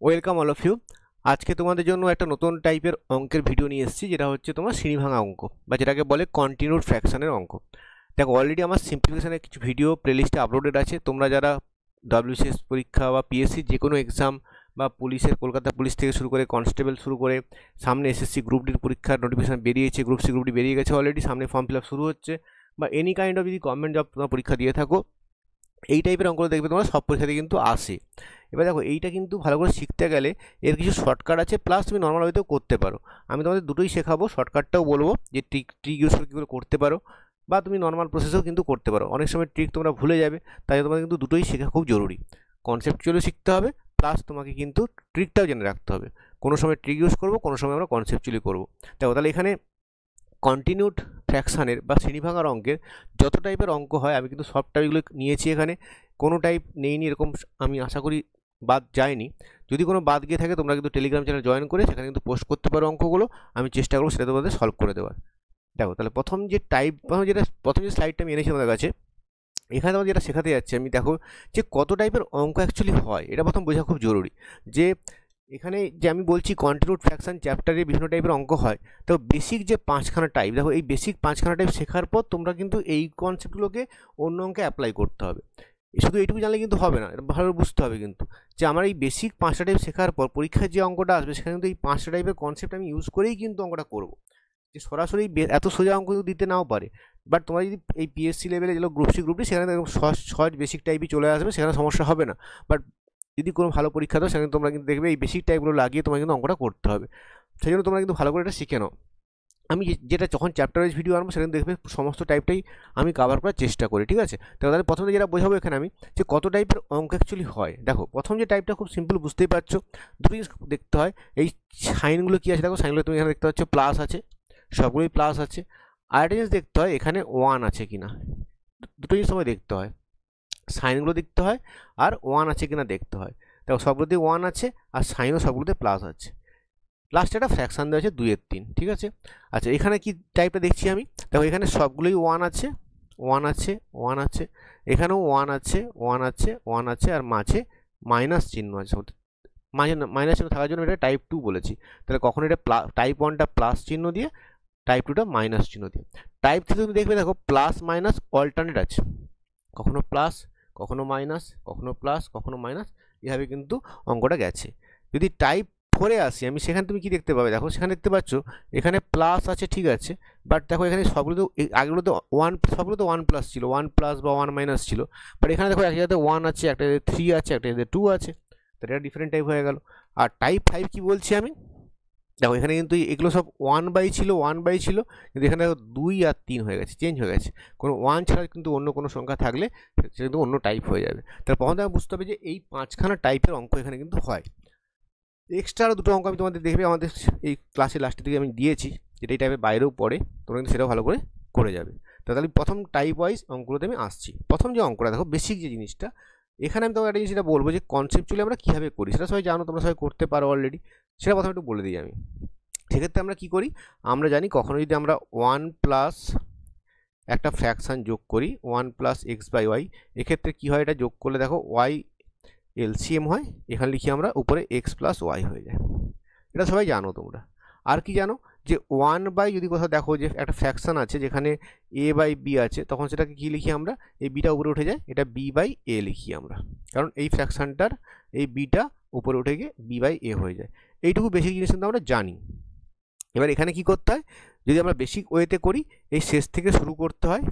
Welcome all of you. আজকে তোমাদের জন্য একটা নতুন টাইপের অঙ্কের ভিডিও নিয়ে এসেছি, যেটা হচ্ছে তোমার শ্রেণীভাঙা অঙ্ক বা যেটাকে বলে কন্টিনিউড ফ্র্যাকশনের অঙ্ক। দেখো, অলরেডি আমার সিম্পলিফিকেশনের কিছু ভিডিও প্লেলিস্টে আপলোডেড আছে। তোমরা যারা ডব্লিউসিএস পরীক্ষা বা পিএসসি যে কোনো এক্সাম বা পুলিশের, কলকাতা পুলিশ থেকে শুরু করে কনস্টেবল শুরু করে সামনে এসএসসি গ্রুপ ডির পরীক্ষার নোটিফিকেশন বেরিয়েছে, গ্রুপ সি গ্রুপ ডি বেরিয়ে গেছে অলরেডি, সামনে ফর্ম ফিল আপ শুরু হচ্ছে, বা এনি কাইন্ড অফ যদি গভর্নমেন্ট জব তোমরা পরীক্ষা দিয়ে থাকো, এই টাইপের অঙ্কগুলো দেখবে তোমরা সব পরীক্ষাতে কিন্তু আসে। এবার দেখো, এইটা কিন্তু ভালো করে শিখতে গেলে এর কিছু শর্টকাট আছে, প্লাস তুমি নর্মাল ওয়েতেও করতে পারো। আমি তোমাদের দুটোই শেখাবো, শর্টকাটটাও বলবো যে ট্রিক ইউজ করে কীভাবে করতে পারো, বা তুমি নর্মাল প্রসেসেও কিন্তু করতে পারো। অনেক সময় ট্রিক তোমরা ভুলে যাবে, তাই তোমাদের কিন্তু দুটোই শেখা খুব জরুরি। কনসেপচুয়ালিও শিখতে হবে, প্লাস তোমাকে কিন্তু ট্রিকটাও জেনে রাখতে হবে। কোনো সময় ট্রিক ইউজ করবো, কোনো সময় আমরা কনসেপচুয়ালি করবো। দেখো, তাহলে এখানে কন্টিনিউড ফ্র্যাকশানের বা শ্রেণীভাঙার অঙ্কের যত টাইপের অঙ্ক হয় আমি কিন্তু সব টাইপগুলো নিয়েছি। এখানে কোনো টাইপ নেইনি এরকম, আমি আশা করি বাদ যায়নি। যদি কোনো বাদ গিয়ে থাকে তোমরা কিন্তু টেলিগ্রাম চ্যানেল জয়েন করে সেখানে কিন্তু পোস্ট করতে পারো অঙ্কগুলো, আমি চেষ্টা করবো সেটা তোমাদের সলভ করে দেওয়ার। দেখো, তাহলে প্রথম যে স্লাইডটা আমি এনেছি তোমাদের কাছে, এখানে তোমাদের যেটা শেখাতে যাচ্ছে আমি, দেখো যে কত টাইপের অঙ্ক অ্যাকচুয়ালি হয় এটা প্রথম বোঝা খুব জরুরি। যে এখানে যে আমি বলছি কন্টিনিউড ফ্র্যাকশন চ্যাপ্টারে বিভিন্ন টাইপের অঙ্ক হয়, তো বেসিক যে পাঁচখানা টাইপ, দেখো এই বেসিক পাঁচখানা টাইপ শেখার পর তোমরা কিন্তু এই কনসেপ্টগুলোকে অন্য অঙ্কে অ্যাপ্লাই করতে হবে। শুধু এইটুকু জানলে কিন্তু হবে না, এটা ভালো বুঝতে হবে কিন্তু যে আমার এই বেসিক পাঁচটা টাইপ শেখার পর পরীক্ষায় যে অঙ্কটা আসবে সেখানে কিন্তু এই পাঁচটা টাইপের কনসেপ্ট আমি ইউজ করেই কিন্তু অঙ্কটা করবো। যে সরাসরি এত সোজা অঙ্ক কিন্তু দিতে নাও পারে, বাট তোমরা যদি এই পিএসসি লেভেলে যেগুলো গ্রুপ সি গ্রুপ ডি সেখানে সহজ বেসিক টাইপই চলে আসবে, সেখানে সমস্যা হবে না। বাট যদি কোনো ভালো পরীক্ষা দাও সেখানে তোমরা কিন্তু দেখবে এই বেসিক টাইপগুলো লাগিয়ে তোমার কিন্তু অঙ্কটা করতে হবে। সেই জন্য তোমরা কিন্তু ভালো করে এটা শিখে নাও। আমি যেটা যখন চ্যাপ্টার ওয়াইজ ভিডিও আনবো সেখানে দেখবে সমস্ত টাইপটাই আমি কভার করার চেষ্টা করি, ঠিক আছে? তাহলে প্রথমে যেটা বোঝাবো এখানে আমি, যে কত টাইপের অঙ্ক অ্যাকচুয়ালি হয়। দেখো, প্রথম যে টাইপটা খুব সিম্পল, বুঝতেই পারছো। দুটো জিনিস দেখতে হয়, এই সাইনগুলো কী আছে। দেখো, সাইনগুলো তুমি এখানে দেখতে পাচ্ছ প্লাস আছে, সবগুলোই প্লাস আছে। আরেকটা জিনিস দেখতে হয় এখানে ওয়ান আছে কিনা, দুটো জিনিস সময় দেখতে হয়। সাইনগুলো দেখতে হয় আর ওয়ান আছে কিনা দেখতে হয়। দেখো, সবগুলোতে ওয়ান আছে আর সাইনও সবগুলোতে প্লাস আছে। লাস্টে একটা ফ্র্যাকশান দেওয়া আছে 2/3, ঠিক আছে? আচ্ছা, এখানে কি টাইপটা দেখছি আমি, দেখো এখানে সবগুলোই ওয়ান আছে, ওয়ান আছে, ওয়ান আছে, এখানেও ওয়ান আছে, ওয়ান আছে, ওয়ান আছে, আর মাঝে মাইনাস চিহ্ন আছে। মাঝে মাইনাস চিহ্ন থাকার জন্য এটা টাইপ 2 বলেছি। তাহলে কখন এটা টাইপ 1টা প্লাস চিহ্ন দিয়ে, টাইপ 2টা মাইনাস চিহ্ন দিয়ে। টাইপ 3 তুমি দেখবে, দেখো প্লাস মাইনাস অল্টারনেট আছে, কখনো প্লাস, কখনো মাইনাস, কখনো প্লাস, কখনো মাইনাস, এভাবে কিন্তু অঙ্কটা গেছে। যদি টাইপ 4-এ আসি আমি, সেখানে তুমি কি দেখতে পাবে, দেখো সেখানে দেখতে পাচ্ছ এখানে প্লাস আছে, ঠিক আছে, বাট দেখো এখানে সবগুলো তো আগেগুলো তো ওয়ান, সবগুলো তো ওয়ান প্লাস ছিল, ওয়ান প্লাস বা ওয়ান মাইনাস ছিল, বাট এখানে দেখো একটা জায়গাতে ওয়ান আছে, একটা জায়গাতে 3 আছে, একটা জায়গাতে 2 আছে, তাহলে এটা ডিফারেন্ট টাইপ হয়ে গেল। আর টাইপ 5 কি বলছি আমি, দেখো এখানে কিন্তু এগুলো সব 1/, ছিল 1/, ছিল, কিন্তু এখানে দেখো 2 আর 3 হয়ে গেছে, চেঞ্জ হয়ে গেছে। কোনো 1 ছাড়া কিন্তু অন্য কোনো সংখ্যা থাকলে সেটা কিন্তু অন্য টাইপ হয়ে যাবে। তাহলে প্রথমে আমি বুঝতে হবে যে এই পাঁচখানা টাইপের অঙ্ক এখানে কিন্তু হয়। এক্সট্রা আরও দুটো অঙ্ক আমি তোমাদের দেখবে আমাদের এই ক্লাসের লাস্টের দিকে আমি দিয়েছি, যেটা এই টাইপের বাইরেও পড়ে, তোমরা কিন্তু সেটাও ভালো করে করে যাবে। তাহলে প্রথম টাইপ ওয়াইজ অঙ্কগুলোতে আমি আসছি। প্রথম যে অঙ্কটা দেখো, বেসিক যে জিনিসটা, এখানে আমি তোমাকে একটা জিনিস যেটা বলবো যে কনসেপচুয়ালি আমরা কীভাবে করি সেটা সবাই জানো, তোমরা সবাই করতে পারো অলরেডি, সেটা প্রথমে একটু বলে দিই আমি। সেক্ষেত্রে আমরা কি করি, আমরা জানি কখনো যদি আমরা 1 প্লাস একটা ফ্র্যাকশান যোগ করি 1 প্লাস এক্স বাই ওয়াই, এক্ষেত্রে কী হয়, এটা যোগ করলে দেখো ওয়াই এলসিএম হয়, এখানে লিখি আমরা উপরে এক্স প্লাস ওয়াই হয়ে যায়। এটা সবাই জানো তোমরা। আর কি জানো, যে 1/, যদি কোথাও দেখো যে একটা ফ্র্যাকশান আছে যেখানে এ বাই বি আছে, তখন সেটাকে কী লিখি আমরা, এই বিটা উপরে উঠে যায়, এটা বি বাই এ লিখি আমরা, কারণ এই ফ্র্যাকশানটার এই বিটা উপরে উঠে গিয়ে বি বাই এ হয়ে যায়। এইটুকু বেসিক জিনিস কিন্তু আমরা জানি। এবার এখানে কি করতে হয়, যদি আমরা বেসিক ওয়েতে করি, এই শেষ থেকে শুরু করতে হয়।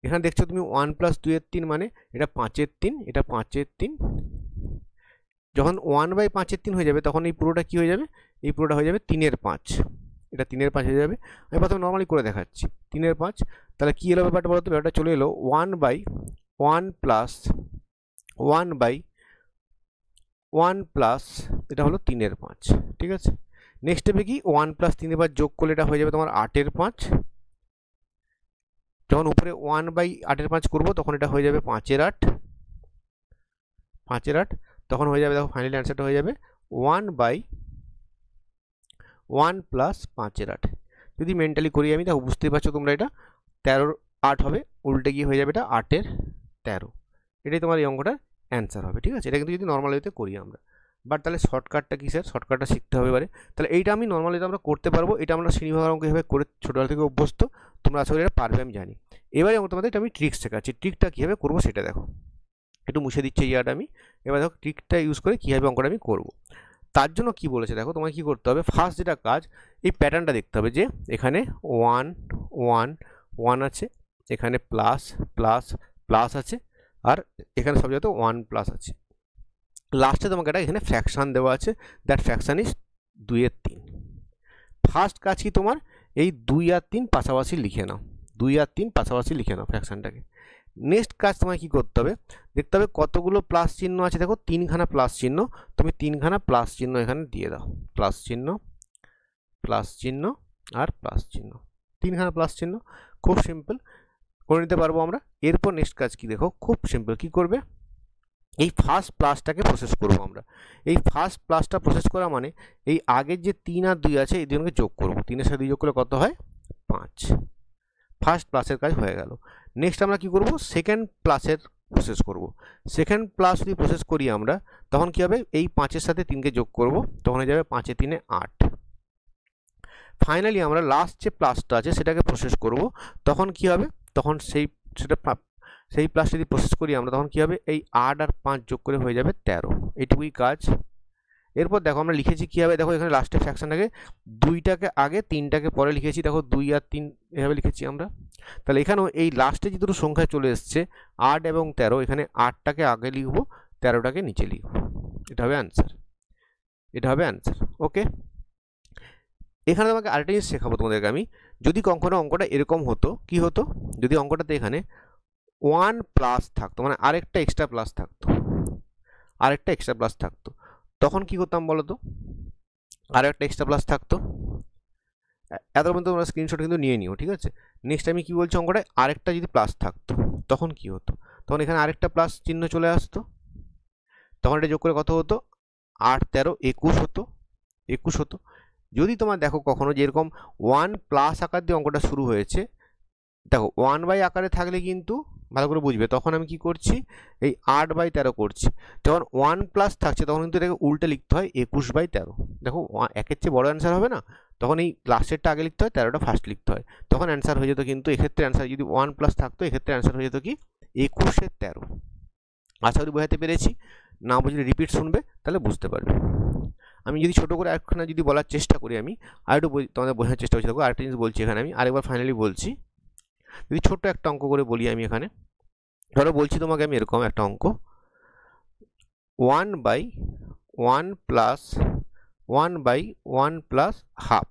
এখানে দেখছো তুমি 1 প্লাস 2/3 মানে এটা 5/3, এটা 5/3। যখন 1/5/3 হয়ে যাবে তখন এই পুরোটা কি হয়ে যাবে, এই পুরোটা হয়ে যাবে 3/5, এটা 3/5 হয়ে যাবে। আমি প্রথমে নর্মালি করে দেখাচ্ছি 3/5। তাহলে কী এলো ব্যাপারটা বলতো, ব্যাপারটা চলে এলো 1/1 প্লাস 1/1 প্লাস, এটা হলো 3/5, ঠিক আছে? নেক্সট স্টেপে কি 1 প্লাস 3/5 যোগ করলে এটা হয়ে যাবে তোমার 8/5। যখন উপরে 1/8/5 করবো তখন এটা হয়ে যাবে 5/8, 5/8, তখন হয়ে যাবে, দেখো ফাইনালি অ্যান্সারটা হয়ে যাবে 1/1 প্লাস 5/8। যদি মেন্টালি করি আমি, দেখো বুঝতেই পারছো তোমরা, এটা 13/8 হবে, উল্টে গিয়ে হয়ে যাবে এটা 8/13। এটাই তোমার এই অঙ্কটার অ্যান্সার হবে, ঠিক আছে? এটা কিন্তু যদি নর্মাল ওয়েতে করি আমরা। বাট তাহলে শর্টকাটটা কী স্যার, শর্টকাটটা শিখতে হবে এবারে। তাহলে এইটা আমি নর্মালি আমরা করতে পারবো, এটা আমরা শ্রেণীভাগ অঙ্ক এভাবে করে ছোটোবেলা থেকে অভ্যস্ত, তোমরা আশা করি এটা পারবে আমি জানি। এবারে তোমাদের এটা আমি ট্রিক্স শেখাচ্ছি, ট্রিকটা কীভাবে করবো সেটা দেখো। একটু মুছে দিচ্ছে ইয়াটা আমি, এবার দেখো ট্রিকটা ইউজ করে কীভাবে অঙ্কটা আমি করবো। তার জন্য কি বলেছে দেখো, তোমায় কী করতে হবে, ফার্স্ট যেটা কাজ, এই প্যাটার্নটা দেখতে হবে যে এখানে 1 1 1 আছে, এখানে প্লাস প্লাস প্লাস আছে, আর এখানে সব জায়গাতে 1 প্লাস আছে। লাস্টে তোমাকে একটা এখানে ফ্র্যাকশান দেওয়া আছে, দ্যাট ফ্র্যাকশান ইজ 2 এর 3। ফার্স্ট কাজ কি তোমার, এই 2 আর 3 পাশাপাশি লিখে নাও, 2 আর 3 পাশাপাশি লিখে নাও ফ্র্যাকশানটাকে। নেক্সট কাজ তোমায় কী করতে হবে, দেখতে হবে কতগুলো প্লাস চিহ্ন আছে, দেখো 3খানা প্লাস চিহ্ন, তুমি 3খানা প্লাস চিহ্ন এখানে দিয়ে দাও, প্লাস চিহ্ন আর প্লাস চিহ্ন, 3খানা প্লাস চিহ্ন। খুব সিম্পল করে নিতে পারবো আমরা। এরপর নেক্সট কাজ কি দেখো, খুব সিম্পল, কি করবে, এই ফার্স্ট প্লাসটাকে প্রসেস করবো আমরা। এই ফার্স্ট প্লাসটা প্রসেস করা মানে এই আগের যে 3 আর 2 আছে এই দুজনকে যোগ করবো, 3-এর সাথে 2 যোগ করলে কত হয়, 5। ফার্স্ট প্লাসের কাজ হয়ে গেল। নেক্সট আমরা কি করব, সেকেন্ড প্লাসের প্রসেস করব। সেকেন্ড প্লাস যদি প্রসেস করি আমরা, তখন কি হবে, এই 5-এর সাথে 3কে যোগ করব, তখন হয়ে যাবে 5 এ 3 8। ফাইনালি আমরা লাস্ট যে প্লাসটা আছে সেটাকে প্রসেস করব, তখন কি হবে, তখন সেই প্লাস যদি প্রসেস করি আমরা, তখন কি হবে, এই 8 আর 5 যোগ করে হয়ে যাবে 13। এইটুকুই কাজ। এরপর দেখো আমরা লিখেছি কীভাবে, দেখো এখানে লাস্টে ফ্র্যাকশনটাকে 2টাকে আগে 3টাকে পরে লিখেছি, দেখো 2 আর 3 এভাবে লিখেছি আমরা। তাহলে এখানেও এই লাস্টে যে দুটো সংখ্যা চলে এসছে 8 এবং 13, এখানে 8টাকে আগে লিখবো, 13টাকে নিচে লিখবো, এটা হবে অ্যান্সার, এটা হবে অ্যান্সার। ওকে, এখানে তোমাকে আরেকটা জিনিস শেখাবো তোমাদেরকে আমি, যদি কখনো অঙ্কটা এরকম হতো, কি হতো, যদি অঙ্কটাতে এখানে 1 প্লাস থাকতো, মানে আরেকটা এক্সট্রা প্লাস থাকতো, তখন কি করতাম বলো তো, আরও একটা এক্সট্রা প্লাস থাকতো। এত পর্যন্ত তোমরা স্ক্রিনশট কিন্তু নিয়ে নিও, ঠিক আছে। নেক্সট আমি কি বলছি, অঙ্কটায় আরেকটা যদি প্লাস থাকতো, তখন কি হতো, তখন এখানে আরেকটা প্লাস চিহ্ন চলে আসতো, তখন এটা যোগ করে কত হতো, 8 13 21 হতো। যদি তোমার দেখো কখনো যে এরকম 1 প্লাস আকার দিয়ে অঙ্কটা শুরু হয়েছে, দেখো 1 আকারে থাকলে কিন্তু ভালো করে বুঝবে, তখন আমি কি করছি, এই 8/13 করছি। যখন 1 প্লাস থাকছে তখন কিন্তু এটাকে উল্টে লিখতে হয়, 21/13। দেখো 1-এর চেয়ে বড় অ্যান্সার হবে না, তখন এই লাস্টেরটা আগে লিখতে হয়, 13টা ফার্স্ট লিখতে হয়, তখন অ্যান্সার হয়ে যেত। কিন্তু এক্ষেত্রে অ্যান্সার যদি 1 প্লাস থাকতো, এক্ষেত্রে অ্যান্সার হয়ে যেত কি 21 এর 13। আশা করি বোঝাতে পেরেছি, না বুঝলে রিপিট শুনবে তাহলে বুঝতে পারবে। আমি যদি ছোটো করে একখানা যদি বলার চেষ্টা করি, আমি আরেকটু তোমাদের বোঝার চেষ্টা করছি। দেখো আরেকটা জিনিস বলছি এখানে, আমি আরেকবার ফাইনালি বলছি, যদি ছোট্ট একটা অঙ্ক করে বলি আমি এখানে, ধরো বলছি তোমাকে আমি এরকম একটা অঙ্ক, 1/1 প্লাস হাফ।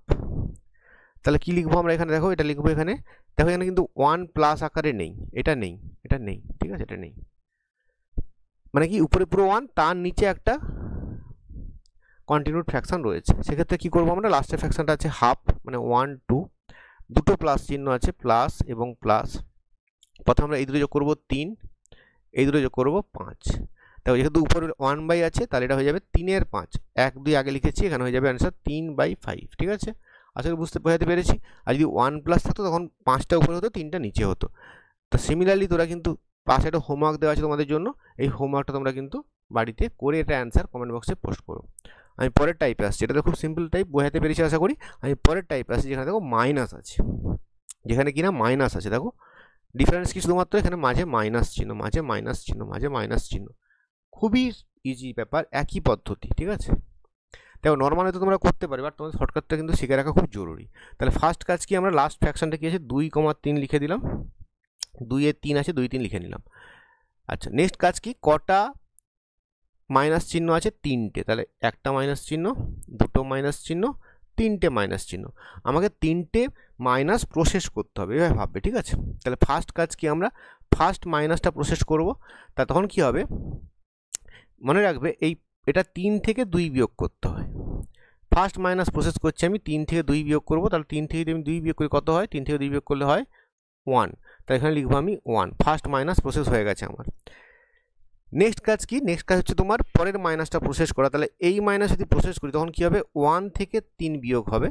তাহলে কি লিখবো আমরা এখানে, দেখো এটা লিখবো এখানে, দেখো এখানে কিন্তু 1 প্লাস আকারে নেই, এটা নেই, ঠিক আছে, এটা নেই, মানে কি উপরে পুরো 1, তার নিচে একটা কন্টিনিউড ফ্র্যাকশন রয়েছে। সেক্ষেত্রে কি করবো আমরা, লাস্টের ফ্র্যাকশনটা আছে হাফ, মানে 1 2, দুটো প্লাস চিহ্ন আছে, প্লাস এবং প্লাস। প্রথমে আমরা এই দুটো যোগ করবো 3, এই দুটো যোগ করবো 5। দেখো যেহেতু উপরে 1 আছে, তাহলে এটা হয়ে যাবে 3 এর 5, 1 2 আগে লিখেছি, এখানে হয়ে যাবে অ্যান্সার 3/5। ঠিক আছে, আশা করি বোঝাতে পেরেছি। আর যদি 1 প্লাস থাকতো তখন 5টা উপরে হতো, 3টা নিচে হতো। তো সিমিলারলি তোরা কিন্তু পাশে একটা হোমওয়ার্ক দেওয়া আছে তোমাদের জন্য, এই হোমওয়ার্কটা তোমরা কিন্তু বাড়িতে করে এটা অ্যান্সার কমেন্ট বক্সে পোস্ট করো। আমি পরের টাইপে আসছি, এটা তো খুব সিম্পল টাইপ, বোঝাতে পেরেছি আশা করি। আমি পরের টাইপে আসছি, যেখানে দেখো মাইনাস আছে, যেখানে কিনা মাইনাস আছে। দেখো ডিফারেন্স কি, শুধুমাত্র এখানে মাঝে মাইনাস চিহ্ন, খুবই ইজি ব্যাপার, একই পদ্ধতি। ঠিক আছে, দেখো নর্মালি তো তোমরা করতে পারবে, বাট তোমাদের শর্টকাটটা কিন্তু শিখে রাখা খুব জরুরি। তাহলে ফার্স্ট কাজ কি, আমরা লাস্ট ফ্র্যাকশনটা কি আছে, 2,3 লিখে দিলাম, 2 এর 3 আছে, 2 3 লিখে নিলাম। আচ্ছা, নেক্সট কাজ কি, কটা মাইনাস চিহ্ন আছে, 3টে। তাহলে একটা মাইনাস চিহ্ন, দুটো মাইনাস চিহ্ন, 3টে মাইনাস চিহ্ন। আমাকে 3টে মাইনাস প্রসেস করতে হবে, এভাবে ভাববে। ঠিক আছে, তাহলে ফার্স্ট কাজ কি, আমরা ফার্স্ট মাইনাসটা প্রসেস করব। তা তখন কি হবে, মনে রাখবে এটা 3 থেকে 2 বিয়োগ করতে হয়। ফার্স্ট মাইনাস প্রসেস করছি আমি, 3 থেকে 2 বিয়োগ করব। তাহলে 3 থেকে যদি আমি 2 বিয়োগ করি কত হয়, 3 থেকে 2 বিয়োগ করলে হয় 1। তাহলে এখানে লিখবো আমি 1। ফার্স্ট মাইনাস প্রসেস হয়ে গেছে আমার। নেক্সট কাজ কি, নেক্সট কাজ হচ্ছে তোমার পরের মাইনাসটা প্রসেস করা। তাহলে এই মাইনাস যদি প্রসেস করি তখন কি হবে, 1 থেকে 3 বিয়োগ হবে।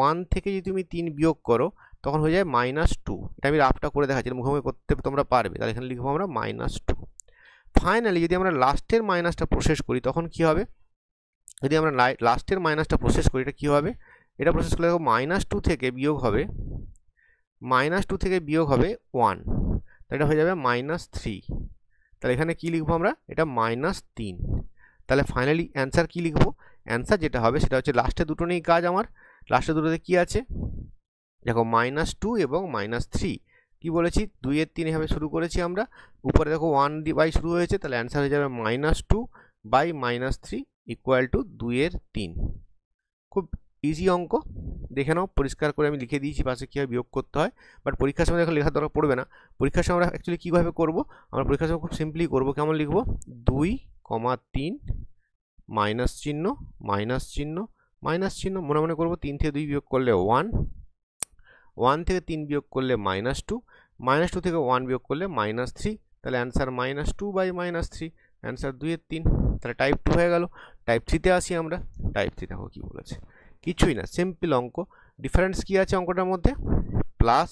1 থেকে যদি তুমি 3 বিয়োগ করো তখন হয়ে যায় -2। এটা আমি রাফটা করে দেখাচ্ছি, মুখোমুখি করতে তোমরা পারবে। তাহলে এখানে লিখবো আমরা -2। ফাইনালি যদি আমরা লাস্টের মাইনাসটা প্রসেস করি তখন কি হবে, যদি আমরা লাস্টের মাইনাসটা প্রসেস করি, এটা কী হবে, এটা প্রসেস করলে দেখো -2 থেকে বিয়োগ হবে -2 থেকে বিয়োগ হবে 1, তাহলে এটা হয়ে যাবে -3। তাহলে এখানে কি লিখবো আমরা, এটা -3। তাহলে ফাইনালি অ্যান্সার কি লিখবো, অ্যান্সার যেটা হবে সেটা হচ্ছে লাস্টে দুটো নেই কাজ আমার, লাস্টে দুটোতে কি আছে দেখো -2 এবং -3। কি বলেছি 2 এর 3 এভাবে শুরু করেছি আমরা, উপরে দেখো 1 বাই শুরু হয়েছে, তাহলে অ্যান্সার হয়ে যাবে -2 বাই -3 ইকুয়াল টু 2 এর 3। খুব ইজি অঙ্ক, দেখে নাও পরিষ্কার করে আমি লিখে দিয়েছি পাশে কীভাবে বিয়োগ করতে হয়, বাট পরীক্ষার সময় এখন লেখার দরকার পড়বে না। পরীক্ষার সময় আমরা অ্যাকচুয়ালি কীভাবে করবো, আমরা পরীক্ষার সময় খুব সিম্পলি করবো, কেমন লিখবো 2, 3 মাইনাস চিহ্ন মাইনাস চিহ্ন মাইনাস চিহ্ন, মনে মনে করবো 3 থেকে 2 বিয়োগ করলে 1, 1 থেকে 3 বিয়োগ করলে -2, -2 থেকে 1 বিয়োগ করলে -3, তাহলে অ্যান্সার -2 বাই -3, অ্যান্সার 2 এর 3। তাহলে টাইপ 2 হয়ে গেল। টাইপ 3তে আসি আমরা। টাইপ 3 দেখো কী বলেছে, কিছুই না, সিম্পল অঙ্ক। ডিফারেন্স কী আছে অঙ্কটার মধ্যে, plus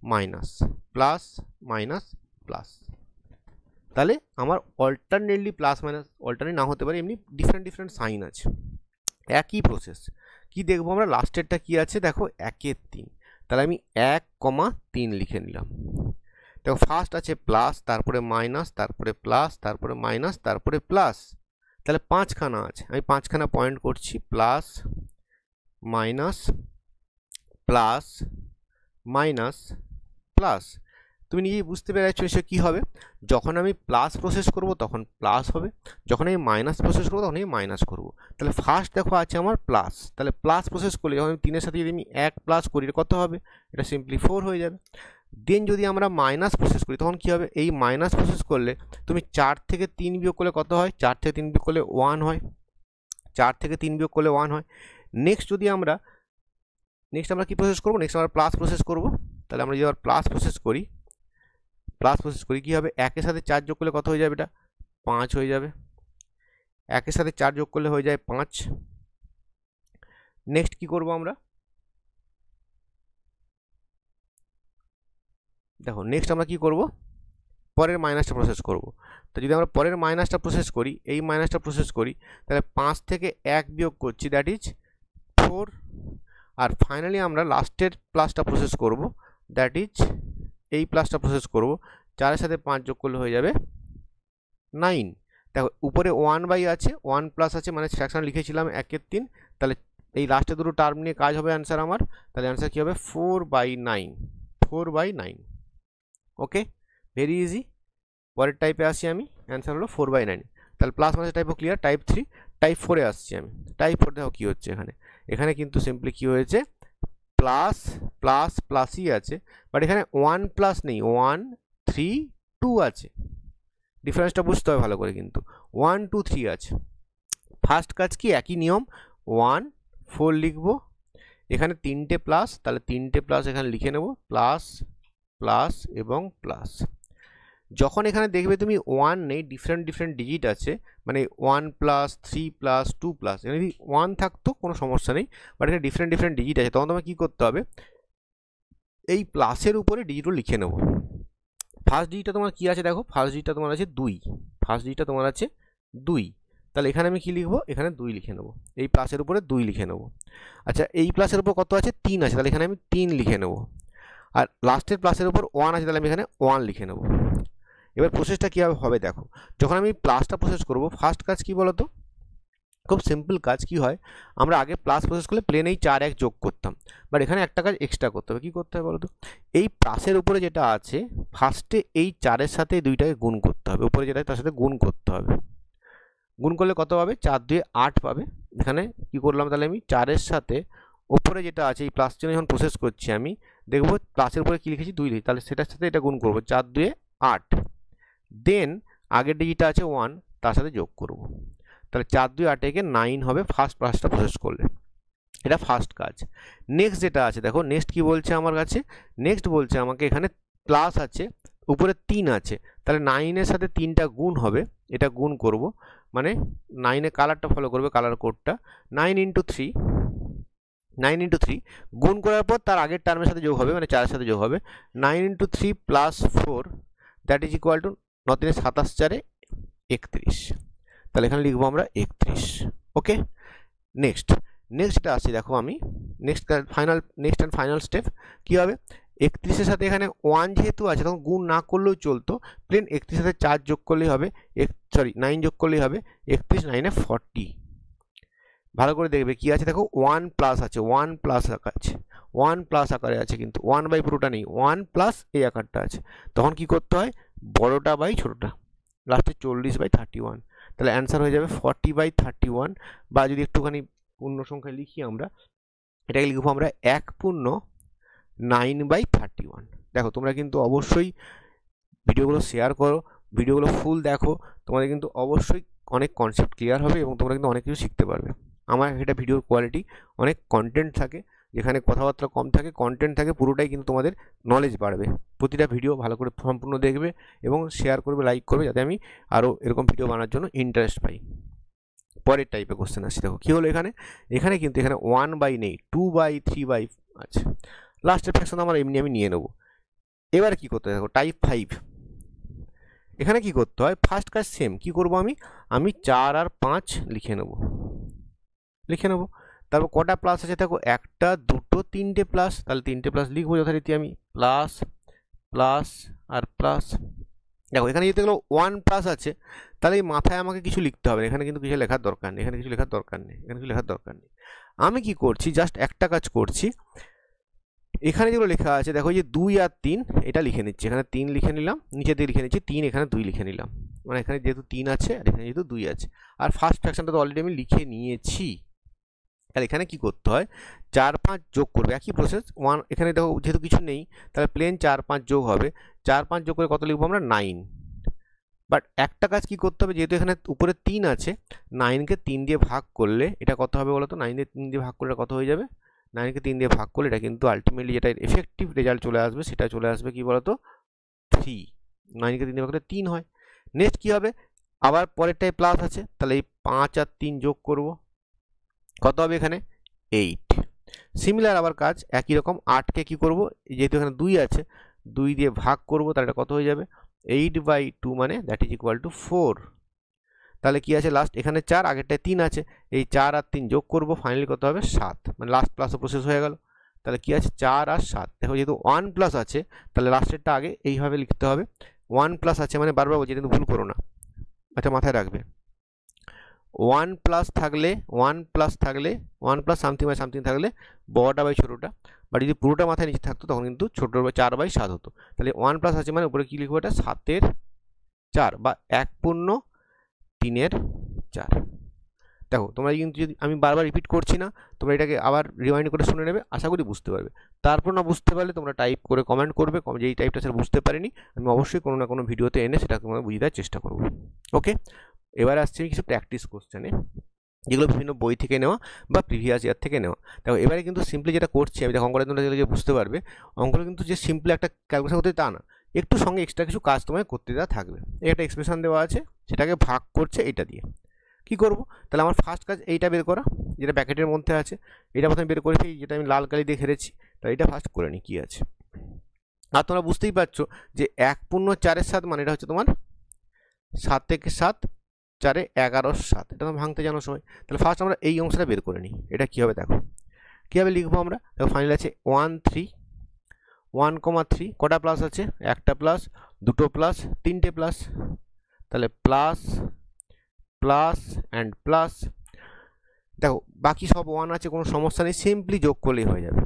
minus plus minus plus. তাহলে আমার অল্টারনেটলি প্লাস মাইনাস, অল্টারনেট না হতে পারে, এমনি ডিফারেন্ট ডিফারেন্ট সাইন আছে, একই প্রসেস। কি দেখবো আমরা, লাস্টেরটা কি আছে দেখো 1 এর 3, তাহলে আমি 1,3 লিখে নিলাম। দেখো ফার্স্ট আছে প্লাস, তারপরে মাইনাস, তারপরে প্লাস, তারপরে মাইনাস, তারপরে প্লাস, তাহলে 5খানা আছে, আমি 5খানা পয়েন্ট করছি, plus minus plus minus plus. তুমি নিজেই বুঝতে পেরেছো এসে কী হবে, যখন আমি প্লাস প্রসেস করব তখন প্লাস হবে, যখন আমি মাইনাস প্রসেস করবো তখন আমি মাইনাস করব। তাহলে ফার্স্ট দেখো আছে আমার প্লাস, তাহলে প্লাস প্রসেস করলে যখন আমি 3-এর সাথে যদি আমি 1 প্লাস করি কত হবে, এটা সিম্পলি 4 হয়ে যাবে। দেন যদি আমরা মাইনাস প্রসেস করি তখন কী হবে, এই মাইনাস প্রসেস করলে তুমি 4 থেকে 3 বিয়োগ করলে কত হয়, 4 থেকে 3 বিয়োগ করলে 1 হয়, 4 থেকে 3 বিয়োগ করলে 1 হয়। নেক্সট আমরা কি প্রসেস করবো, নেক্সট আমরা প্লাস প্রসেস করব। তাহলে আমরা যদি আবার প্লাস প্রসেস করি কী হবে, 1-এর সাথে 4 যোগ করলে কত হয়ে যাবে, এটা 5 হয়ে যাবে। 1-এর সাথে 4 যোগ করলে হয়ে যায় 5। নেক্সট কি করব আমরা, দেখো নেক্সট আমরা কি করব, পরের মাইনাসটা প্রসেস করব। তো যদি আমরা পরের মাইনাসটা প্রসেস করি, এই মাইনাসটা প্রসেস করি, তাহলে 5 থেকে 1 বিয়োগ করছি, দ্যাট ইজ 4। আর ফাইনালি আমরা লাস্টের প্লাসটা প্রসেস করব, দ্যাট ইজ এই প্লাসটা প্রসেস করব, 4-এর সাথে 5 যোগ করলে হয়ে যাবে 9। দেখো উপরে 1 বাই আছে, 1 প্লাস আছে, মানে ফ্র্যাকশন লিখেছিলাম 1 এর 3, তাহলে এই লাস্টে দুটো টার্ম নিয়ে কাজ হবে অ্যান্সার আমার। তাহলে অ্যান্সার কী হবে, 4/9, 4/9। Okay, very easy. পরের টাইপে আসি আমি, অ্যান্সার হলো 4/9। তাহলে প্লাস মাইনাস টাইপও ক্লিয়ার। টাইপ 3, টাইপ 4-এ আসছি আমি। টাইপ 4 দেখো কী হচ্ছে এখানে কিন্তু সিম্পলি কী হয়েছে, প্লাস প্লাস প্লাসই আছে, বাট এখানে 1 প্লাস নেই, 1 3 2 আছে। ডিফারেন্সটা বুঝতে হবে ভালো করে, কিন্তু 1 2 3 আছে। ফার্স্ট কাজ কি, একই নিয়ম, 1 4 লিখবো, এখানে 3টে প্লাস, তাহলে 3টে প্লাস এখানে লিখে নেব, প্লাস প্লাস এবং প্লাস। যখন এখানে দেখবে তুমি 1 নেই, ডিফারেন্ট ডিফারেন্ট ডিজিট আছে, মানে 1 প্লাস 3 প্লাস 2 প্লাস, যদি 1 থাকতো কোনো সমস্যা নেই, বাট এখানে ডিফারেন্ট ডিফারেন্ট ডিজিট আছে, তখন তোমার কী করতে হবে, এই প্লাসের উপরে ডিজিটও লিখে নেব। ফার্স্ট ডিজিটটা তোমার কী আছে দেখো, ফার্স্ট ডিজিটটা তোমার আছে 2, ফার্স্ট ডিজিটটা তোমার আছে 2, তাহলে এখানে আমি কী লিখবো, এখানে 2 লিখে নেব, এই প্লাসের উপরে 2 লিখে নেব। আচ্ছা এই প্লাসের উপর কত আছে, 3 আছে, তাহলে এখানে আমি 3 লিখে নেব। আর লাস্টের প্লাসের উপর 1 আছে, তাহলে আমি এখানে 1 লিখে নেব। এবার প্রসেসটা কীভাবে হবে দেখো, যখন আমি প্লাসটা প্রসেস করব, ফার্স্ট কাজ কি বলো তো, খুব সিম্পল কাজ। কি হয়, আমরা আগে প্লাস প্রসেস করলে প্লেনেই 4 1 যোগ করতাম, বাট এখানে একটা কাজ এক্সট্রা করতে হবে। কী করতে হবে বলো তো, এই প্লাসের উপরে যেটা আছে ফার্স্টে এই 4-এর সাথে 2টাকে গুণ করতে হবে, উপরে যেটা তার সাথে গুণ করতে হবে। গুণ করলে কত পাবে, 4 2 8 পাবে। এখানে কি করলাম, তাহলে আমি 4-এর সাথে উপরে যেটা আছে এই প্লাস চিহ্ন যখন প্রসেস করছি আমি দেখবো প্লাসের উপরে কী লিখেছি 2 লিখি, তাহলে সেটার সাথে এটা গুণ করবো, 4 2 8। দেন আগের ডিজিটটা আছে 1, তার সাথে যোগ করব, তাহলে 4 2 8 একে 9 হবে ফার্স্টটা প্রসেস করলে। এটা ফার্স্ট কাজ। নেক্সট যেটা আছে দেখো, নেক্সট কি বলছে আমার কাছে, নেক্সট বলছে আমাকে এখানে প্লাস আছে, উপরে 3 আছে, তাহলে 9-এর সাথে 3টা গুণ হবে, এটা গুণ করব, মানে 9-এ কালারটা ফলো করবে, কালার কোডটা 9 × 3, 9 × 3 গুণ করার পর তার আগের টার্মের সাথে যোগ হবে, মানে 4-এর সাথে যোগ হবে, 9 × 3 + 4 দ্যাট ইজ ইকুয়াল টু 9 3 27 4 31। তাহলে এখানে লিখবো আমরা 31। ওকে, নেক্সট যেটা আসছে দেখো আমি নেক্সট অ্যান্ড ফাইনাল স্টেপ কী হবে, 31-এর সাথে এখানে 1 যেহেতু আছে তখন গুণ না করলেও চলতো, প্লেন 31-এর সাথে 4 যোগ করলেই হবে, 9 যোগ করলেই হবে, 31 9 40। ভালো করে দেখবে কি আছে, দেখো 1 প্লাস আছে, 1 প্লাস আছে, 1 প্লাস আকারে আছে, কিন্তু 1 বাই পুরোটা নেই, 1 প্লাস এই আকারটা আছে। তখন কি করতে হয়, বড়টা বাই ছোটোটা, লাস্টে 40/31। তাহলে অ্যান্সার হয়ে যাবে 40/31, বা যদি একটুখানি পূর্ণ সংখ্যায় লিখি আমরা, এটাকে লিখবো আমরা 1/9/31। দেখো তোমরা কিন্তু অবশ্যই ভিডিওগুলো শেয়ার করো, ভিডিওগুলো ফুল দেখো, তোমাদের কিন্তু অবশ্যই অনেক কনসেপ্ট ক্লিয়ার হবে এবং তোমরা কিন্তু অনেক কিছু শিখতে পারবে। আমার এটা ভিডিওর কোয়ালিটি, অনেক কন্টেন্ট থাকে, যেখানে কথাবার্তা কম থাকে, কন্টেন্ট থাকে, পুরোটাই কিন্তু তোমাদের নলেজ বাড়বে। প্রতিটা ভিডিও ভালো করে সম্পূর্ণ দেখবে এবং শেয়ার করবে, লাইক করবে, যাতে আমি আরও এরকম ভিডিও বানানোর জন্য ইন্টারেস্ট পাই। পরের টাইপের কোশ্চেন আসছে, দেখো কী হলো এখানে কিন্তু এখানে 1/, নেই 2/3 আছে। লাস্টের ফ্র্যাকশন আমার এমনি আমি নিয়ে নেব। এবার কি করতে হয়, দেখো টাইপ 5, এখানে কি করতে হয়, ফার্স্ট কাজ সেম, কি করব আমি 4 আর 5 লিখে নেব। তারপর কটা প্লাস আছে, দেখো 1 2 3টে প্লাস, তাহলে 3টে প্লাস লিখবো যথারীতি আমি, প্লাস প্লাস আর প্লাস। দেখো এখানে যেতে গেলো 1 প্লাস আছে, তাহলে এই মাথায় আমাকে কিছু লিখতে হবে, এখানে কিন্তু কিছু লেখার দরকার নেই, এখানে কিছু লেখার দরকার নেই। আমি কি করছি, জাস্ট একটা কাজ করছি, এখানে যেগুলো লেখা আছে দেখো, যে 2 আর 3 এটা লিখে নিচ্ছি, এখানে 3 লিখে নিলাম, নিচে দিয়ে লিখে নিচ্ছি 3, এখানে 2 লিখে নিলাম, মানে এখানে যেহেতু 3 আছে আর এখানে যেহেতু 2 আছে, আর ফার্স্ট ফ্র্যাকশনটা তো অলরেডি আমি লিখে নিয়েছি। তাহলে এখানে কি করতে হয়, 4 5 যোগ করবে, একই প্রসেস। 1 এখানে দেখো যেহেতু কিছু নেই, তাহলে প্লেন 4 5 যোগ হবে, 4 5 যোগ করে কত লিখবো আমরা, 9। বাট একটা কাজ কি করতে হবে, যেহেতু এখানে উপরে 3 আছে, 9কে 3 দিয়ে ভাগ করলে এটা কত হবে বলো তো, 9 দিয়ে 3 দিয়ে ভাগ করলে কত হয়ে যাবে, 9কে 3 দিয়ে ভাগ করলে এটা কিন্তু আলটিমেটলি যেটা এফেক্টিভ রেজাল্ট চলে আসবে, সেটা চলে আসবে কি বলতো, 3। 9কে 3 দিয়ে ভাগ করলে 3 হয়। নেক্সট কি হবে, আবার পরেরটায় প্লাস আছে, তাহলে এই 5 আর 3 যোগ করব, কত হবে এখানে 8। সিমিলার আবার কাজ একই রকম, 8কে কি করব, যেহেতু এখানে 2 আছে, 2 দিয়ে ভাগ করব, তাহলে এটা কত হয়ে যাবে, 8/2, মানে দ্যাট ইজ ইকুয়াল টু 4। তাহলে কি আছে লাস্ট, এখানে 4, আগেরটায় 3 আছে, এই 4 আর 3 যোগ করব, ফাইনালি কত হবে 7, মানে লাস্ট প্লাসও প্রসেস হয়ে গেল। তাহলে কি আছে 4 আর 7, দেখো যেহেতু 1 প্লাস আছে, তাহলে লাস্টেরটা আগে এইভাবে লিখতে হবে, 1 প্লাস আছে মানে বারবার বলছি, কিন্তু ভুল করো না, আচ্ছা মাথায় রাখবে, 1 প্লাস থাকলে 1 প্লাস সামথিং থাকলে বড়টা বাই ছোটোটা, বা যদি পুরোটা মাথায় নিচে থাকতো তখন কিন্তু ছোটো 4/7 হতো। তাহলে 1 প্লাস আছে মানে উপরে কী লিখবো, এটা 7-এর 4 বা 1/3-4। দেখো তোমরা কিন্তু, যদি আমি বারবার রিপিট করছি না, তোমরা এটাকে আবার রিমাইন্ড করে শুনে নেবে, আশা করি বুঝতে পারবে। তারপর না বুঝতে পারলে তোমরা টাইপ করে কমেন্ট করবে, যে এই টাইপটা স্যার বুঝতে পারিনি, আমি অবশ্যই কোনো না কোনো ভিডিওতে এনে সেটা তোমরা বুঝিয়ে দেওয়ার চেষ্টা করবো। ওকে, এবার আসছি কিছু প্র্যাকটিস কোশ্চেনে, যেগুলো বিভিন্ন বই থেকে নেওয়া বা প্রিভিয়াস ইয়ার থেকে নেওয়া। দেখো এবারে কিন্তু সিম্পলি যেটা করছি আমি, দেখো অঙ্কটা তোমরা যে বুঝতে পারবে, অঙ্কটা কিন্তু যে সিম্পলি একটা ক্যালকুলেশন করতে তা না, একটু সঙ্গে এক্সট্রা কিছু কাজ তোমায় করতে দেওয়া থাকবে। একটা এক্সপ্রেশন দেওয়া আছে, সেটাকে ভাগ করছে এইটা দিয়ে, কি করব, তাহলে আমার ফার্স্ট কাজ এইটা বের করা, যেটা ব্র্যাকেটের মধ্যে আছে, এটা প্রথমে বের করেছি, যেটা আমি লাল কালি দিয়ে ঘেরেছি, তাহলে এটা ফার্স্ট করে নিই কী আছে। আর তোমরা বুঝতেই পারছো যে 1/4 মানে এটা হচ্ছে তোমার 7 থেকে 7, 4 11 7, এটা তো ভাঙতে জানো সবাই। তাহলে ফার্স্ট আমরা এই অংশটা বের করে নিই, এটা কী হবে দেখো, কীভাবে লিখবো আমরা, দেখো ফাইনাল আছে 1,3 কটা প্লাস আছে, একটা প্লাস, দুটো প্লাস, 3টে প্লাস, তাহলে প্লাস প্লাস অ্যান্ড প্লাস। দেখো বাকি সব 1 আছে, কোনো সমস্যা নেই, সিম্পলি যোগ করলেই হয়ে যাবে।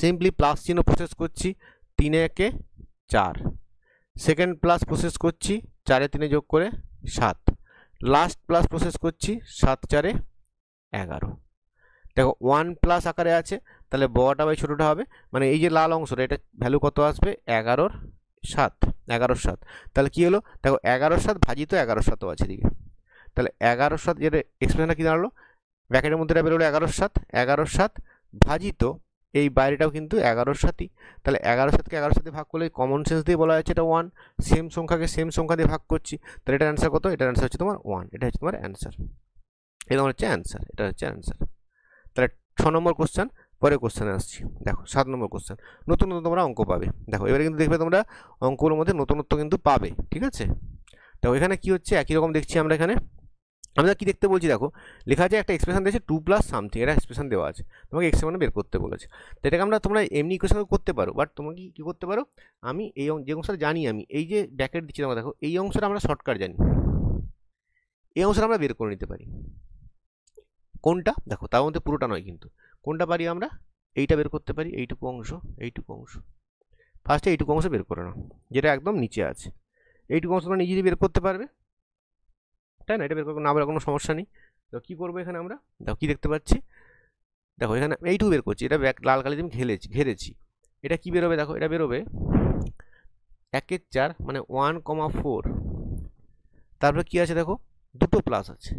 সিম্পলি প্লাস চিহ্ন প্রসেস করছি, 3 একে 4, সেকেন্ড প্লাস প্রসেস করছি, 4 3 যোগ করে 7, লাস্ট প্লাস প্রসেস করছি, 7 4 11। দেখো 1 প্লাস আকারে আছে, তাহলে বড়টা বাই ছোটোটা হবে, মানে এই যে লাল অংশটা, এটা ভ্যালু কত আসবে, 11/7, 11/7। তাহলে কী হলো, দেখো 11/7 ভাজিত 11/7 আছে এদিকে, তাহলে 11/7 যেটা এক্সপ্রেশনটা কী দাঁড়ালো, ব্র্যাকেটের মধ্যে এটা বেরোলো 11/7 ভাজিত এই বাইরেটাও কিন্তু 11/7, তাহলে 11/7কে 11/7 ভাগ করলে কমন সেন্স দিয়ে বলা যাচ্ছে এটা 1, সেম সংখ্যাকে সেম সংখ্যা দিয়ে ভাগ করছি, তাহলে এটার অ্যান্সার কত, এটার অ্যান্সার হচ্ছে তোমার 1, এটা হচ্ছে তোমার অ্যান্সার, এটা তোমার হচ্ছে অ্যান্সার, এটা হচ্ছে অ্যান্সার। তাহলে 6 নম্বর কোশ্চেন, পরে কোশ্চেনে আসছি। দেখো 7 নম্বর কোশ্চেন, নতুন তোমরা অঙ্ক পাবে। দেখো এবারে কিন্তু দেখবে তোমরা অঙ্কগুলোর মধ্যে নতুনত্ব কিন্তু পাবে, ঠিক আছে। দেখো এখানে কি হচ্ছে, একই রকম দেখছি আমরা, এখানে আমরা কি দেখতে বলছি দেখো, লেখা আছে একটা এক্সপ্রেশন দিয়েছে 2 প্লাস সামথিং, এটা এক্সপ্রেশন দেওয়া আছে, তোমাকে এক্স এর মান বের করতে বলেছে। তো এটাকে তোমরা এমনি ইকুয়েশন করতে পারো, বাট তোমরা কি করতে পারো, আমি এই যে অংশটা জানি, আমি এই যে ব্র্যাকেট দিচ্ছি তোমরা দেখো, এই অংশটা আমরা শর্টকাট জানি, এই অংশটা আমরা বের করে নিতে পারি। কোনটা দেখো, তার মধ্যে পুরোটা নয় কিন্তু, কোনটা পারি আমরা, এইটা বের করতে পারি, এইটুকু অংশ, এইটুকু অংশ, ফার্স্টে এইটুকু অংশ বের করে নাও, যেটা একদম নিচে আছে। এইটুকু অংশ তোমরা নিজেই বের করতে পারবে, তাই না? এটা বের করবো না, আবার কোনো সমস্যা নেই। তো কী করবো এখানে আমরা, দেখো কী দেখতে পাচ্ছি, দেখো এখানে এইটুকু বের করছি, এটা লাল কালি দিয়ে আমি ঘেরেছি। এটা কি বেরোবে দেখো, এটা বেরোবে 1/4 মানে 1,4, তারপরে কি আছে দেখো, দুটো প্লাস আছে,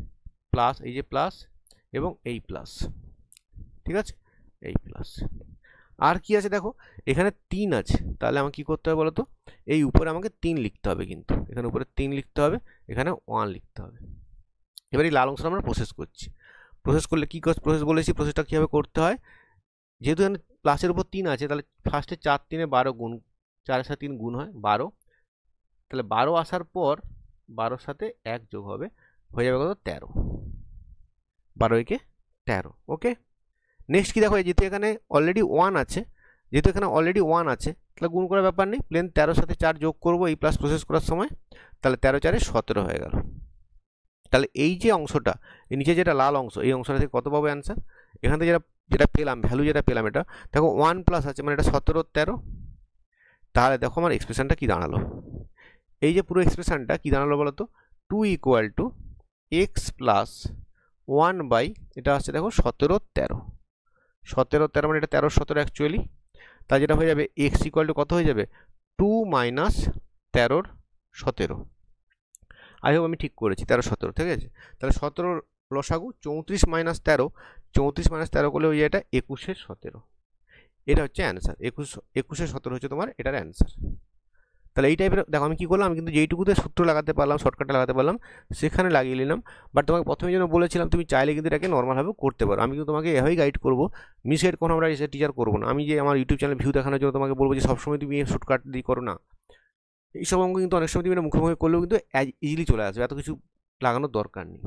প্লাস, এই যে প্লাস এবং এই প্লাস, ঠিক আছে, এই প্লাস। আর কি আছে দেখো, এখানে 3 আছে, তাহলে আমাকে কী করতে হবে বলো তো, এই উপরে আমাকে 3 লিখতে হবে, কিন্তু এখানে উপরে 3 লিখতে হবে, এখানে 1 লিখতে হবে। এবার এই লাল অংশটা আমরা প্রসেস করছি, প্রসেস করলে কী প্রসেস বলেছি, প্রসেসটা কীভাবে করতে হয়, যেহেতু এখানে প্লাসের উপর 3 আছে, তাহলে ফার্স্টে 4 3 12 গুণ, 4 সাথে 3 গুণ হয় 12, তাহলে 12 আসার পর 12 সাথে 1 যোগ হবে, হয়ে যাবে কত, 13, 12 একে 13। ওকে, নেক্সট কি দেখো, যেহেতু এখানে অলরেডি 1 আছে, যেহেতু এখানে অলরেডি 1 আছে, তাহলে গুণ করার ব্যাপার নেই, প্লেন 13 সাথে 4 যোগ করবো এই প্লাস প্রসেস করার সময়, তাহলে 13 4 17 হয়ে গেল। তাহলে এই যে অংশটা, এই নিচে যেটা লাল অংশ, এই অংশটা থেকে কত পাবো অ্যান্সার, এখান থেকে যেটা পেলাম, ভ্যালু যেটা পেলাম, এটা দেখো 1 প্লাস আছে, মানে এটা 17 13, তাহলে দেখো আমার এক্সপ্রেশনটা কি দাঁড়ালো, এই যে পুরো এক্সপ্রেশনটা কি দাঁড়ালো বলো তো, 2 = x প্লাস 1 বাই, এটা আসছে দেখো 17 13, 17 13 মানে এটা 13 17 অ্যাকচুয়ালি, তাই যেটা হয়ে যাবে x = কত হয়ে যাবে, 2 মাইনাস 13 17, আই হোপ আমি ঠিক করেছি, 13 17, ঠিক আছে। তাহলে 17 লসাগু 34 মাইনাস 13, 34 মাইনাস 13 করলে হয়ে যায় এটা 21 17, এটা হচ্ছে অ্যান্সার, 21 17 হচ্ছে তোমার এটার অ্যান্সার। তাহলে এই টাইপের দেখো আমি কী করলাম, আমি কিন্তু যেইটুকুতে সূত্র লাগাতে পারলাম, শর্টকাটে লাগাতে পারলাম, সেখানে লাগিয়ে নিলাম। বাট তোমাকে প্রথমে যেন বলেছিলাম, তুমি চাইলে কিন্তু এটাকে নর্মালভাবে করতে পারো, আমি কিন্তু তোমাকে এভাবেই গাইড করবো, মিসগাইড কোনো আমরা এসে টিচার করবো না। আমি যে আমার ইউটিউব চ্যানেল ভিউ দেখানোর জন্য তোমাকে বলবো যে সবসময় তুমি শর্টকাট দিয়ে করো না, এইসব অঙ্ক কিন্তু অনেক সময় তুমি মুখোমুখি করলেও কিন্তু ইজিলি চলে আসবে, এত কিছু লাগানোর দরকার নেই।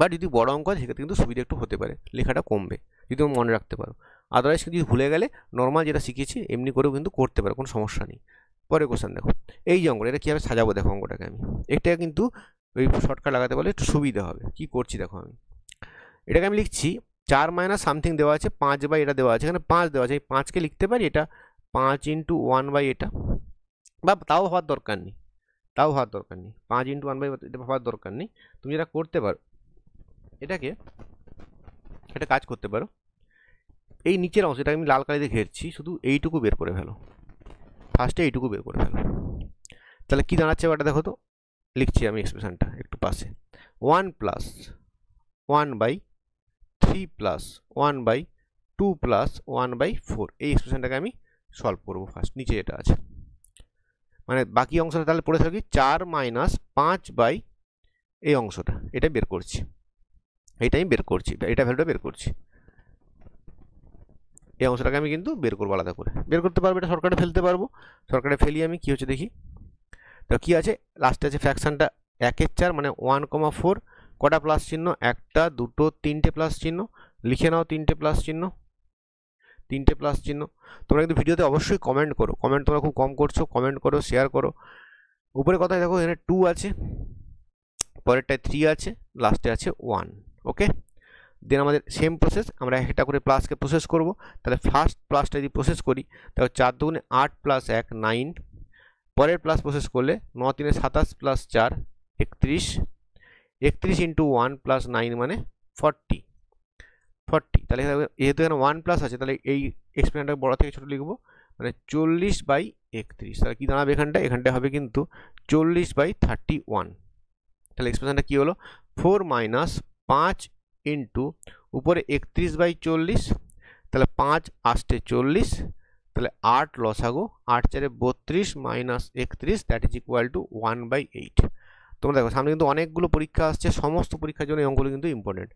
বাট যদি বড় অঙ্ক হয় সেক্ষেত্রে কিন্তু সুবিধা একটু হতে পারে, লেখাটা কমবে যদি তুমি মনে রাখতে পারো, আদারওয়াইজ যদি ভুলে গেলে নর্মাল যেটা শিখেছি এমনি করেও কিন্তু করতে পারো, কোনো সমস্যা নেই। পরের কোশ্চেন দেখো, এই যে অঙ্কটা, এটা কীভাবে সাজাবো দেখো অঙ্কটাকে আমি, এটা কিন্তু ওই শর্টকাট লাগাতে পারলে একটু সুবিধা হবে। কি করছি দেখো, আমি এটাকে আমি লিখছি 4 মাইনাস সামথিং দেওয়া আছে, 5 বাই এটা দেওয়া আছে, এখানে 5 দেওয়া আছে, এই 5কে লিখতে পারি এটা 5 × 1 বাই এটা, বা তাও হওয়ার দরকার নেই, 5 × 1 বাই এটা হওয়ার দরকার নেই। তুমি যেটা করতে পারো, এটাকে একটা কাজ করতে পারো, এই নিচের অংশ, এটা আমি লাল কালি দিয়ে ঘেরছি, শুধু এইটুকু বের করে ফেলো, ফার্স্টে এইটুকু বের করে ফেলো, তাহলে কি দাঁড়াচ্ছে ওটা দেখো তো, লিখছি আমি এক্সপ্রেশনটা একটু পাশে, 1 plus 1 by 3 plus 1 by 2 plus 1 by 4, এই এক্সপ্রেশনটাকে আমি সলভ করবো ফার্স্ট, নিচে যেটা আছে, মানে বাকি অংশটা তাহলে পড়ে থাকি 4 মাইনাস 5 বাই এই অংশটা, এটা বের করছি, এইটা আমি বের করছি, এটা ভ্যালুটা বের করছি, এই অংশটাকে আমি কিন্তু বের করবো, আলাদা করে বের করতে পারবো, এটা শর্টকাটে ফেলতে পারবো, শর্টকাটে ফেলি আমি, কি হচ্ছে দেখি, তো কি আছে লাস্টে আছে ফ্র্যাকশনটা 1/4 মানে 1,4, কটা প্লাস চিহ্ন, একটা দুটো তিনটে প্লাস চিহ্ন, লিখে নাও তিনটে প্লাস চিহ্ন, তিনটে প্লাস চিহ্ন। তোমরা কিন্তু ভিডিওতে অবশ্যই কমেন্ট করো, কমেন্ট তোমরা খুব কম করছো, কমেন্ট করো, শেয়ার করো। উপরে কথায় দেখো এখানে 2 আছে, পরেরটায় 3 আছে, লাস্টে আছে 1। ওকে, দেন আমাদের সেম প্রসেস, আমরা একটা করে প্লাসকে প্রসেস করব। তাহলে ফার্স্ট প্লাসটা যদি প্রসেস করি, তাহলে 4 দুগুণে 8 প্লাস 1 9, পরের প্লাস প্রসেস করলে 9 3 27 প্লাস 4 31, 31 × 1 প্লাস 9 মানে 40, তাহলে যেহেতু এখানে 1 প্লাস আছে, তাহলে এই এক্সপ্রেশনটা বড় থেকে ছোট লিখবো, মানে 40/31, তাহলে কি দাঁড়াবে এখানটা হবে কিন্তু 40/31, তাহলে এক্সপ্রেশনটা কি হলো, 4 মাইনাস 5 ইন্টু উপরে 31/40, তাহলে 5 আসতে 40, তাহলে 8 লসাগু, 8 4 32 minus 31, that is equal to 1/8। তোমরা দেখো সামনে কিন্তু অনেকগুলো পরীক্ষা আসছে, সমস্ত পরীক্ষার জন্য এই অঙ্কগুলো কিন্তু ইম্পর্টেন্ট।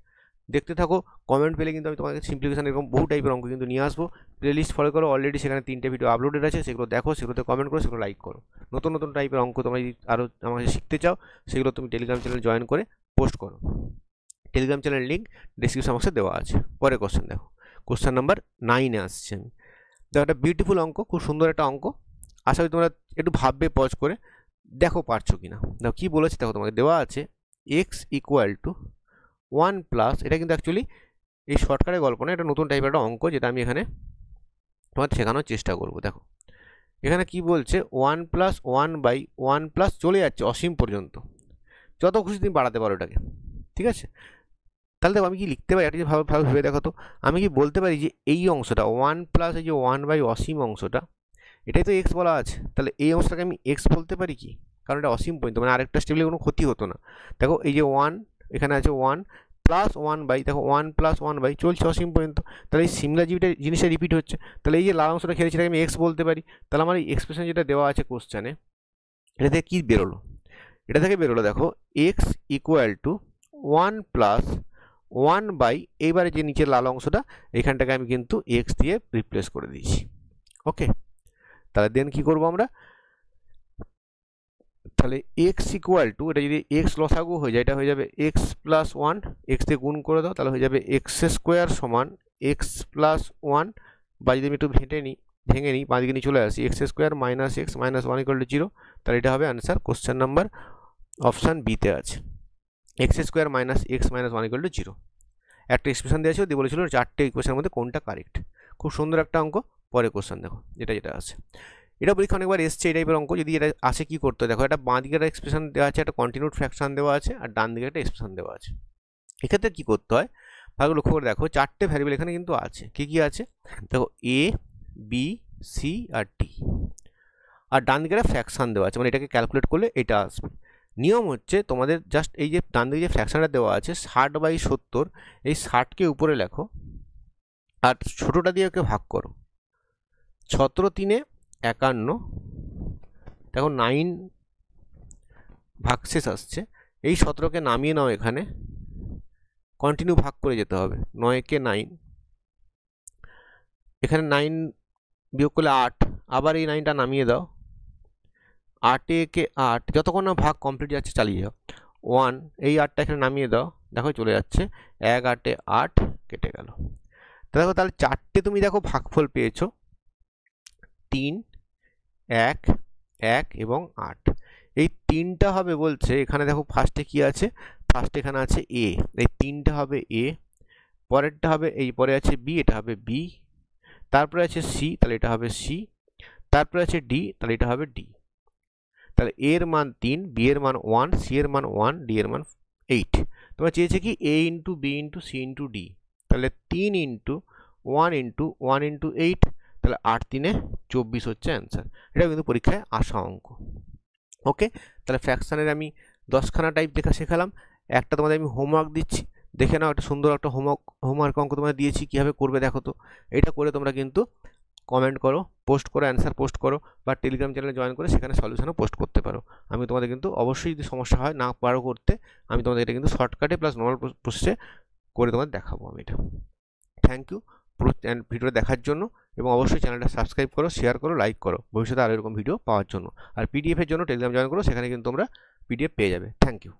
দেখতে থাকো, কমেন্ট পেলে কিন্তু আমি তোমাকে সিম্পলিফিকেশন এরকম বহু টাইপের অঙ্ক কিন্তু নিয়ে আসবো। প্লেলিস্ট ফলো করো, অলরেডি সেখানে 3টে ভিডিও আপলোডেড আছে, সেগুলো দেখো, সেগুলোতে কমেন্ট করো, সেগুলো লাইক করো। নতুন নতুন টাইপের অঙ্ক তোমরা যদি আরও আমাকে শিখতে চাও, সেগুলো তুমি টেলিগ্রাম চ্যানেল জয়েন করে পোস্ট করো। টেলিগ্রাম চ্যানেল লিঙ্ক ডিসক্রিপশন বক্সে দেওয়া আছে। পরে কোশ্চেন দেখো, কোশ্চেন নাম্বার 9-এ আসছে আমি। দেখো একটা বিউটিফুল অঙ্ক, খুব সুন্দর একটা অঙ্ক। আশা করি তোমরা একটু ভাববে পজ করে, দেখো পারছো কিনা। দেখো কী বলেছে, দেখো তোমাকে দেওয়া আছে এক্স ইকুয়াল টু 1 প্লাস, এটা কিন্তু অ্যাকচুয়ালি এই শর্টকাটের গল্প না, এটা নতুন টাইপের একটা অঙ্ক যেটা আমি এখানে তোমার শেখানোর চেষ্টা করব। দেখো এখানে কি বলছে, 1 প্লাস 1 বাই 1 প্লাস চলে যাচ্ছে অসীম পর্যন্ত, যত খুশি তুমি বাড়াতে পারো এটাকে, ঠিক আছে। তাহলে দেখো আমি কি লিখতে পারি, এটা যদি ভাবে ভেবে দেখো তো, আমি কি বলতে পারি যে এই অংশটা 1 প্লাস এই যে 1 বাই অসীম অংশটা, এটাই তো এক্স বলা আছে, তাহলে এই অংশটাকে আমি এক্স বলতে পারি কি, কারণ এটা অসীম পর্যন্ত, মানে আরেকটা স্টেপে কোনো ক্ষতি হতো না। দেখো এই যে 1 এখানে আছে 1 প্লাস 1 বাই, দেখো 1 প্লাস 1 বাই চলছে অসীম পর্যন্ত, তাহলে এই সিমিলার জিনিসটা রিপিট হচ্ছে, তাহলে এই যে লাল অংশটা খেলেছি এটাকে আমি এক্স বলতে পারি। তাহলে আমার এই এক্সপ্রেশন যেটা দেওয়া আছে কোশ্চেনে, এটা থেকে কী বেরোলো, এটা থেকে বেরোলো দেখো X equal to 1 plus 1 by, এইবারে যে নিচের লাল অংশটা এখানটাকে আমি কিন্তু এক্স দিয়ে রিপ্লেস করে দিয়েছি। ওকে, তাহলে দেন কি করব আমরা, তাহলে এক্স ইকুয়াল টু, এটা যদি এক্স লসাগু হয়ে যায়, এটা হয়ে যাবে এক্স প্লাস 1, এক্স দিয়ে গুণ করে দাও, তাহলে হয়ে যাবে এক্স স্কোয়ার সমান এক্স প্লাস 1, বা যদি আমি একটু ভেঙে নিই বাঁ দিকে নিয়ে চলে আসি, x square minus x minus 1 equal to 0, তাহলে এটা হবে অ্যান্সার কোশ্চেন নাম্বার অপশান বিতে আছে, x square minus x minus 1 equal to 0। একটা এক্সপ্রেশন দেওয়া ছিল, দিয়ে বলেছিল 4টে ইকুয়েশনের মধ্যে কোনটা কারেক্ট। খুব সুন্দর একটা অঙ্ক। পরে কোশ্চেন দেখো যেটা আছে, এটা পরীক্ষা অনেকবার এসছে এই টাইপের অঙ্ক, যদি এটা আসে কী করতে, দেখো এটা বাঁ দিকে একটা এক্সপ্রেশন দেওয়া আছে, একটা কন্টিনিউড ফ্র্যাকশন দেওয়া আছে, আর ডান দিকে একটা এক্সপ্রেশন দেওয়া আছে। এক্ষেত্রে কী করতে হয় ভালো লক্ষ্য করে দেখো, 4টে ভ্যারিয়েবল এখানে কিন্তু আছে। কী কী আছে দেখো, A B C R D, আর ডান দিকে একটা ফ্র্যাকশন দেওয়া আছে, মানে এটাকে ক্যালকুলেট করলে এটা আসবে। নিয়ম হচ্ছে তোমাদের জাস্ট এই যে ডান দিকে যে ফ্র্যাকশনটা দেওয়া আছে 60/70, এই 60কে উপরে লেখো আর ছোটোটা দিয়ে ওকে ভাগ করো, 17×3 = 51, দেখো 9 ভাগশেষ আসছে, এই 17কে নামিয়ে নাও, এখানে কন্টিনিউ ভাগ করে যেতে হবে, 9কে 9, এখানে 9 বিয়োগ করলে 8, আবার এই 9টা নামিয়ে দাও, 8কে 8, যতক্ষণ না ভাগ কমপ্লিট যাচ্ছে চালিয়ে যাও, 1, এই 8টা এখানে নামিয়ে দাও, দেখো চলে যাচ্ছে 1 8 8 কেটে গেল। দেখো তাহলে 4টে তুমি দেখো ভাগফল পেয়েছো 3 1 1 এবং 8, এই 3টা হবে বলছে এখানে, দেখো ফার্স্টে কি আছে, ফার্স্টে এখানে আছে এ, এই 3টা হবে এ, পরেরটা হবে এই পরে আছে বি, এটা হবে বি, তারপরে আছে সি, তাহলে এটা হবে সি, তারপরে আছে ডি, তাহলে এটা হবে ডি। তাহলে এর মান 3, বি এর মান 1, সি এর মান 1, ডি এর মান 8। তোমরা চেয়েছে কি A into B into C into D, তাহলে 3 ইন্টু 1 ইন্টু 1 ইন্টু 8, তাহলে 8 3 24 হচ্ছে অ্যান্সার। এটা কিন্তু পরীক্ষায় আসা অঙ্ক। ওকে, তাহলে ফ্র্যাকশানের আমি 10খানা টাইপ লেখা শেখালাম, একটা তোমাদের আমি হোমওয়ার্ক দিচ্ছি, দেখে নাও, একটা সুন্দর একটা হোমওয়ার্ক অঙ্ক তোমাদের দিয়েছি, কীভাবে করবে দেখো তো। এটা করে তোমরা কিন্তু কমেন্ট করো, পোস্ট করো, অ্যান্সার পোস্ট করো, বা টেলিগ্রাম চ্যানেলে জয়েন করে সেখানে সলিউশনও পোস্ট করতে পারো। আমি তোমাদের কিন্তু অবশ্যই যদি সমস্যা হয় না পারো করতে, আমি তোমাদের এটা কিন্তু শর্টকাটে প্লাস নর্মাল প্রসেসে করে তোমাদের দেখাবো আমি এটা। থ্যাংক ইউ পুরো ভিডিওটা দেখার জন্য, এবং অবশ্যই চ্যানেলটা সাবস্ক্রাইব করো, শেয়ার করো, লাইক করো ভবিষ্যতে আরও এরকম ভিডিও পাওয়ার জন্য। আর পিডিএফের জন্য টেলিগ্রাম জয়েন করো, সেখানে কিন্তু তোমরা পিডিএফ পেয়ে যাবে। Thank you.